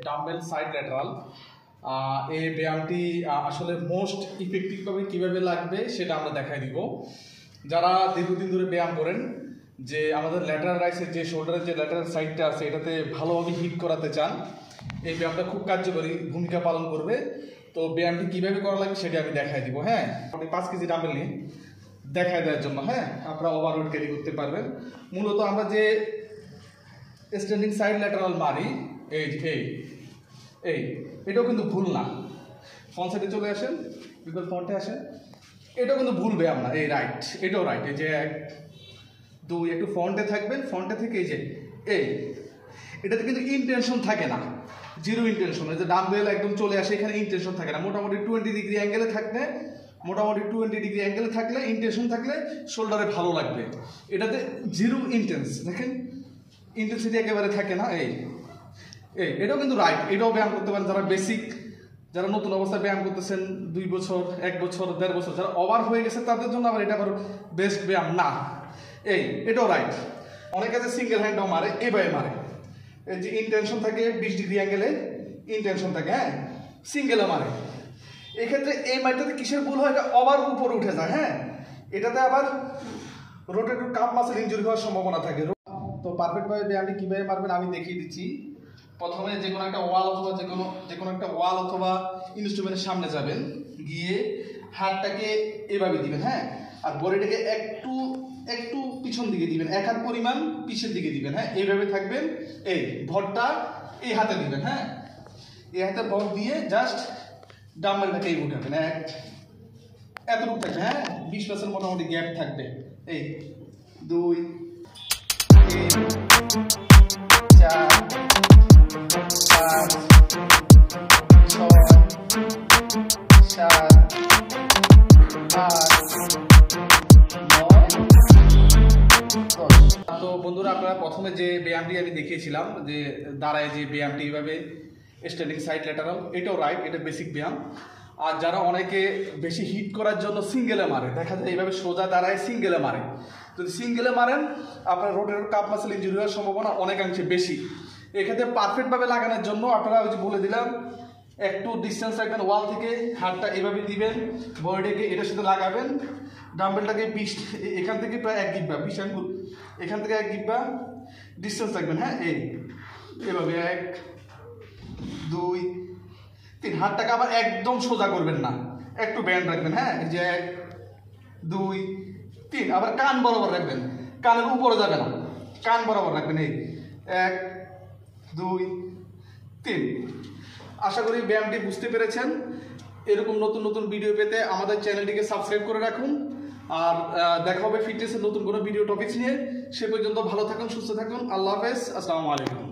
Dumbbell side lateral. এই ব্যায়ামটি আসলে most ইফেক্টিভভাবে কীভাবে লাগবে সেটা আমরা দেখাই দিব। যারা দীর্ঘদিন ধরে ব্যায়াম করেন, যে আমাদের ল্যাটারাল রাইসের যে শোল্ডারের যে ল্যাটারাল সাইডটা আছে এটাতে ভালোভাবে হিট করাতে চান, এই ব্যায়ামটা খুব কার্যকরী ভূমিকা পালন করবে। তো ব্যায়ামটি কীভাবে করা লাগবে সেটা আমি দেখাই দিব। হ্যাঁ, আপনি 5 কেজি ডাম্বেল নিয়ে দেখাই দেওয়ার জন্য, হ্যাঁ, আপনারা ওভারলোড ক্যারি করতে পারবেন। মূলত আমরা যে স্ট্যান্ডিং সাইড ল্যাটারাল মারি, এটাও কিন্তু ভুল না। ফ্রন্ট সাইডে চলে আসেন, বিকল ফ্রন্টে আসেন, এটাও কিন্তু ভুল ব্যায়াম না। এই রাইট, এটাও রাইট। এই যে 1 2 একটু ফ্রন্টে থাকবেন, ফ্রন্টে থেকে এই যে এটাতে কিন্তু ইনটেনশন থাকে না, জিরো ইনটেনশন। এই যে ডাম্বেল একদম চলে আসে, এখানে ইনটেনশন থাকে না। মোটামুটি 20 ডিগ্রি অ্যাঙ্গেলে থাকলে, ইনটেনশন থাকলে শোল্ডারে ভালো লাগবে। এটাতে জিরো ইনটেন্স, দেখেন ইন্টেন্সিটি একেবারে থাকে না। এটাও কিন্তু রাইট, এটাও ব্যায়াম করতে পারেন যারা বেসিক, যারা নতুন অবস্থায় ব্যায়াম করতেছেন 2 বছর 1 বছর 1.5 বছর, যারা ওভার হয়ে গেছে তাদের জন্য আবার এটা আবার বেস্ট ব্যায়াম না। এটাও রাইট। অনেকে আছে সিঙ্গেল হ্যান্ডও মারে, এভাবে মারে। এই যে ইনটেনশন থাকে 20 ডিগ্রি অ্যাঙ্গেলে ইনটেনশন থাকে, হ্যাঁ, সিঙ্গেলে মারে। এক্ষেত্রে এই মাইটাতে কিসের ভুল হয়, এটা ওভার উপরে উঠে যায়। হ্যাঁ, এটাতে আবার রোটেটর কাপ মাসেল ইনজুরি হওয়ার সম্ভাবনা থাকে। তো পারফেক্টভাবে ব্যায়ামটি কীভাবে মারবেন আমি দেখিয়ে দিচ্ছি। প্রথমে যে কোনো একটা ওয়াল অথবা ইনস্ট্রুমেন্টের সামনে যাবেন, গিয়ে হাতটাকে এভাবে দিবেন, হ্যাঁ, আর বডিটাকে একটু পিছন দিকে দিবেন, 1 হাত পরিমাণ পিছের দিকে দিবেন, হ্যাঁ, এইভাবে থাকবেন। এই ভরটা এই হাতে দিবেন, হ্যাঁ, এই হাতে ভর দিয়ে জাস্ট ডাম্বেলটাকে এই উঠাবেন, এতটুকু থাকবে, হ্যাঁ, 20% মোটামুটি গ্যাপ থাকবে। 2 3 4 5 6 7 8 9 10। তো বন্ধুরা, আপনারা প্রথমে যে ব্যায়ামটি আমি দেখিয়েছিলাম, যে দাঁড়ায় যে ব্যায়ামটি এইভাবে স্ট্যান্ডিং সাইড ল্যাটারাল, এটাও রাইট, এটা বেসিক ব্যায়াম। আর যারা অনেকে বেশি হিট করার জন্য সিঙ্গেলে মারে, দেখা যায় এইভাবে সোজা দাঁড়ায় সিঙ্গেলে মারে। যদি সিঙ্গেলে মারেন আপনার রোটেটর কাপ মাসেল ইনজুরি হওয়ার সম্ভাবনা অনেকাংশে বেশি। এক্ষেত্রে পারফেক্টভাবে লাগানোর জন্য আপনারা ওই যে বলে দিলাম, একটু ডিস্টেন্স রাখবেন ওয়াল থেকে, হাতটা এভাবে দিবেন, বডিটাকে এটার সাথে লাগাবেন, ডাম্বেলটাকে 20 এখান থেকে প্রায় 1 গিব্বা 20 আঙ্গুল, এখান থেকে 1 গিব্বা ডিস্টেন্স রাখবেন, হ্যাঁ, এভাবে 1 2 3। হাতটাকে আবার একদম সোজা করবেন না, একটু ব্যান্ড রাখবেন, হ্যাঁ, এই যে 1 2 3। আবার কান বরাবর রাখবেন, কানের উপরে যাবে না, কান বরাবর রাখবেন। 1 2 3। আশা করি ব্যায়ামটি বুঝতে পেরেছেন। এরকম নতুন নতুন ভিডিও পেতে আমাদের চ্যানেলটিকে সাবস্ক্রাইব করে রাখুন। আর দেখা হবে ফিটনেসের নতুন কোনো ভিডিও টপিকস নিয়ে। সে পর্যন্ত ভালো থাকুন, সুস্থ থাকুন। আল্লাহ হাফেজ, আসসালামু আলাইকুম।